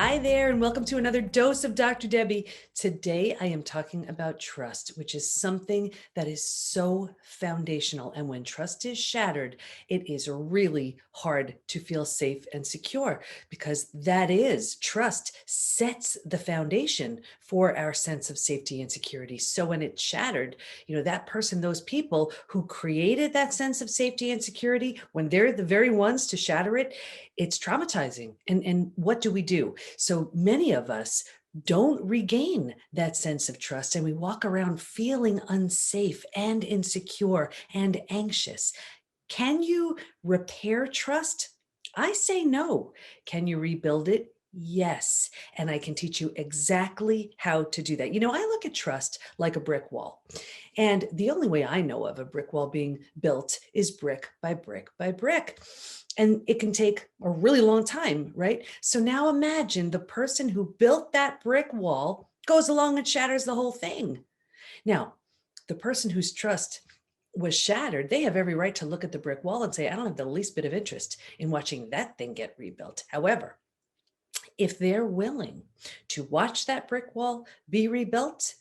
Hi there, and welcome to another dose of Dr. Debbie. Today, I am talking about trust, which is something that is so foundational. And when trust is shattered, it is really hard to feel safe and secure because that is trust sets the foundation for our sense of safety and security. So when it's shattered, that person, those people who created that sense of safety and security, when they're the very ones to shatter it, it's traumatizing. And what do we do? So many of us don't regain that sense of trust, and we walk around feeling unsafe and insecure and anxious. Can you repair trust? I say no. Can you rebuild it? Yes. And I can teach you exactly how to do that. I look at trust like a brick wall. And the only way I know of a brick wall being built is brick by brick by brick. And it can take a really long time, right? So now imagine the person who built that brick wall goes along and shatters the whole thing. Now, the person whose trust was shattered, they have every right to look at the brick wall and say, I don't have the least bit of interest in watching that thing get rebuilt. However, if they're willing to watch that brick wall be rebuilt,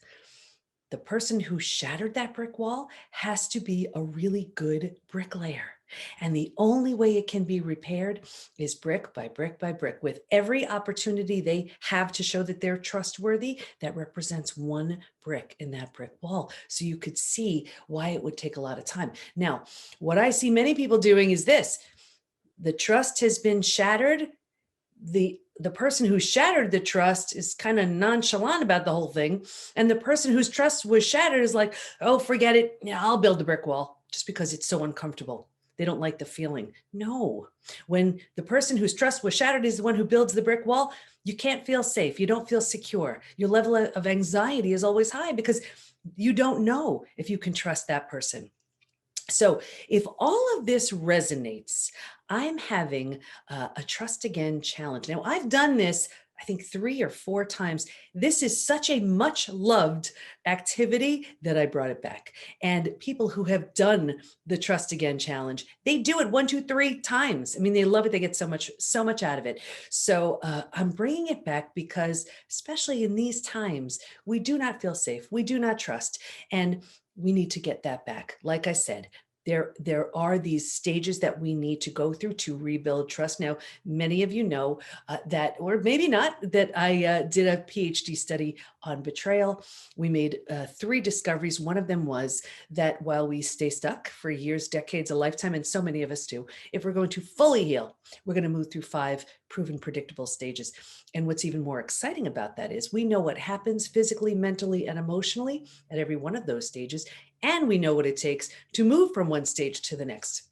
the person who shattered that brick wall has to be a really good bricklayer. And the only way it can be repaired is brick by brick by brick, with every opportunity they have to show that they're trustworthy. That represents one brick in that brick wall. So you could see why it would take a lot of time. Now, what I see many people doing is this: the trust has been shattered. The person who shattered the trust is kind of nonchalant about the whole thing, and the person whose trust was shattered is like, oh, forget it, yeah, I'll build a brick wall, just because it's so uncomfortable. They don't like the feeling. No. When the person whose trust was shattered is the one who builds the brick wall, you can't feel safe, you don't feel secure, your level of anxiety is always high because you don't know if you can trust that person. So if all of this resonates, I'm having a trust again challenge. Now, I've done this, I think, 3 or 4 times. This is such a much loved activity that I brought it back. And people who have done the trust again challenge, they do it 1, 2, 3 times. I mean, they love it. They get so much out of it. So I'm bringing it back because, especially in these times, we do not feel safe. We do not trust. And we need to get that back. Like I said, there are these stages that we need to go through to rebuild trust. Now, many of you know that, or maybe not, that I did a PhD study on betrayal. We made 3 discoveries. One of them was that while we stay stuck for years, decades, a lifetime, and so many of us do, if we're going to fully heal, we're going to move through 5 proven predictable stages. And what's even more exciting about that is we know what happens physically, mentally, and emotionally at every one of those stages. And we know what it takes to move from one stage to the next.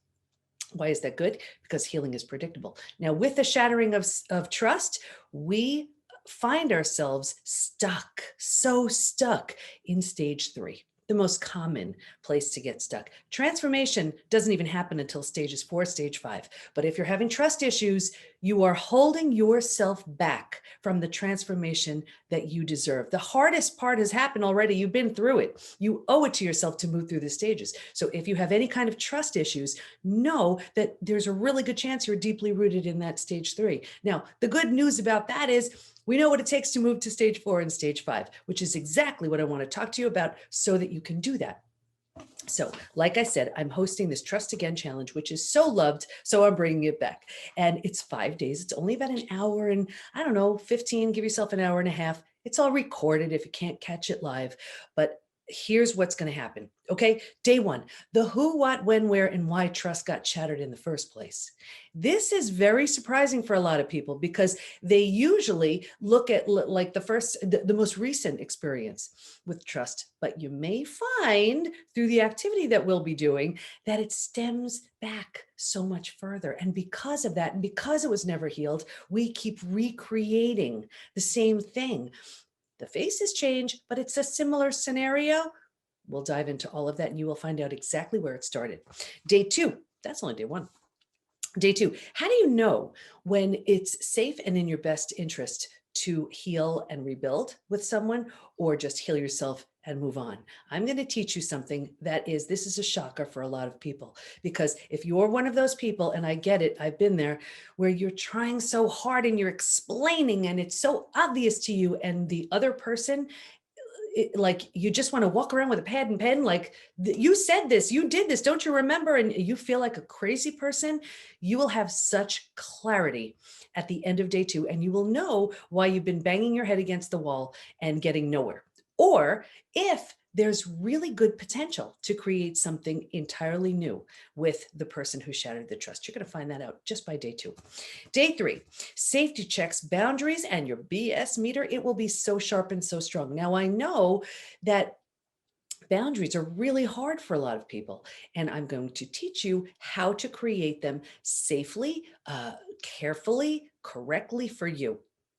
Why is that good? Because healing is predictable. Now, with the shattering of trust, we find ourselves stuck, so stuck in stage 3, the most common place to get stuck. Transformation doesn't even happen until stages 4, stage 5. But if you're having trust issues, you are holding yourself back from the transformation that you deserve. The hardest part has happened already. You've been through it. You owe it to yourself to move through the stages. So if you have any kind of trust issues, know that there's a really good chance you're deeply rooted in that stage 3. Now, the good news about that is we know what it takes to move to stage 4 and stage 5, which is exactly what I want to talk to you about so that you can do that. So, like I said, I'm hosting this Trust Again challenge, which is so loved. So I'm bringing it back. And it's 5 days. It's only about an hour and, I don't know, 15, give yourself an hour and a half. It's all recorded if you can't catch it live. But here's what's going to happen. Okay. Day 1, the who, what, when, where, and why trust got shattered in the first place. This is very surprising for a lot of people because they usually look at like the most recent experience with trust, but you may find through the activity that we'll be doing that it stems back so much further. And because of that, and because it was never healed, we keep recreating the same thing. The faces change, but it's a similar scenario. We'll dive into all of that and you will find out exactly where it started. Day 2, that's only day 1. Day 2, how do you know when it's safe and in your best interest to heal and rebuild with someone or just heal yourself and move on. I'm going to teach you something this is a shocker for a lot of people, because if you're one of those people, and I get it, I've been there, where you're trying so hard and you're explaining and it's so obvious to you, and the other person, like, you just want to walk around with a pad and pen, like, you said this, you did this, don't you remember? And you feel like a crazy person. You will have such clarity at the end of day 2, and you will know why you've been banging your head against the wall and getting nowhere. Or if there's really good potential to create something entirely new with the person who shattered the trust. You're going to find that out just by day 2. Day 3, safety checks, boundaries, and your BS meter. It will be so sharp and so strong. Now, I know that boundaries are really hard for a lot of people, and I'm going to teach you how to create them safely, carefully, correctly for you.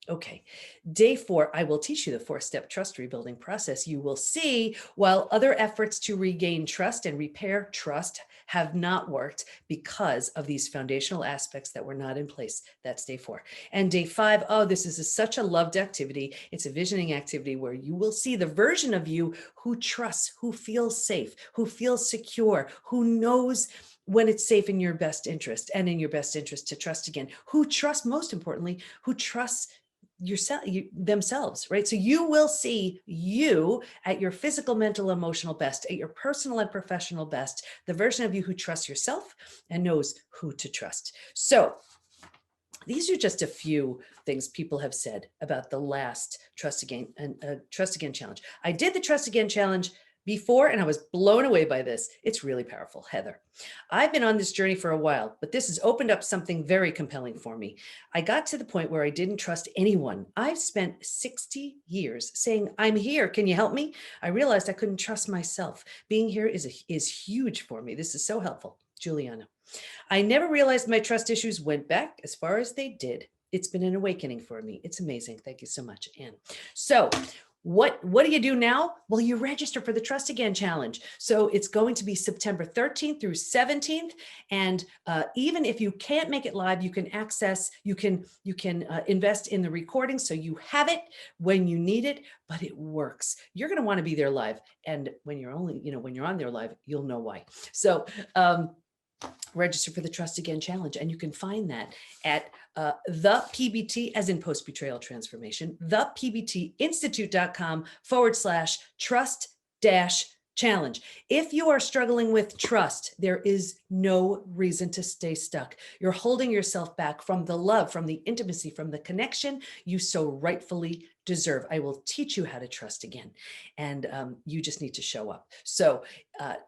Okay, day 4, I will teach you the 4-step trust rebuilding process. You will see, while other efforts to regain trust and repair trust have not worked because of these foundational aspects that were not in place. That's day 4. And day 5, oh, this is such a loved activity. It's a visioning activity where you will see the version of you who trusts, who feels safe, who feels secure, who knows when it's safe in your best interest and in your best interest to trust again, who trusts, most importantly, who trusts themselves, right? So you will see you at your physical, mental, emotional best, at your personal and professional best, the version of you who trusts yourself and knows who to trust. So these are just a few things people have said about the last Trust Again challenge. I did the Trust Again challenge before, and I was blown away by this. It's really powerful, Heather. I've been on this journey for a while, but this has opened up something very compelling for me. I got to the point where I didn't trust anyone. I've spent 60 years saying, I'm here, can you help me? I realized I couldn't trust myself. Being here is huge for me. This is so helpful. Juliana. I never realized my trust issues went back as far as they did. It's been an awakening for me. It's amazing. Thank you so much, Anne. So what do you do now? Well, you register for the Trust Again Challenge. So it's going to be September 13th through 17th. And even if you can't make it live, you can invest in the recording so you have it when you need it, but it works. You're going to want to be there live. And when you're on there live, you'll know why. So, register for the Trust Again Challenge. And you can find that at the PBT, as in post-betrayal transformation, thepbtinstitute.com/trust-challenge. If you are struggling with trust, there is no reason to stay stuck. You're holding yourself back from the love, from the intimacy, from the connection you so rightfully deserve. I will teach you how to trust again. And you just need to show up. So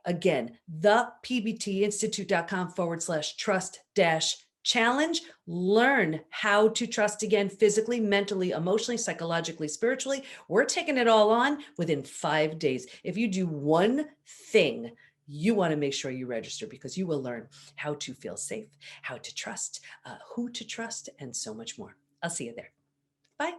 again, thepbtinstitute.com/trust-challenge. Learn how to trust again, physically, mentally, emotionally, psychologically, spiritually. We're taking it all on within 5 days. If you do one thing, you want to make sure you register, because you will learn how to feel safe, how to trust, who to trust, and so much more. I'll see you there. Bye.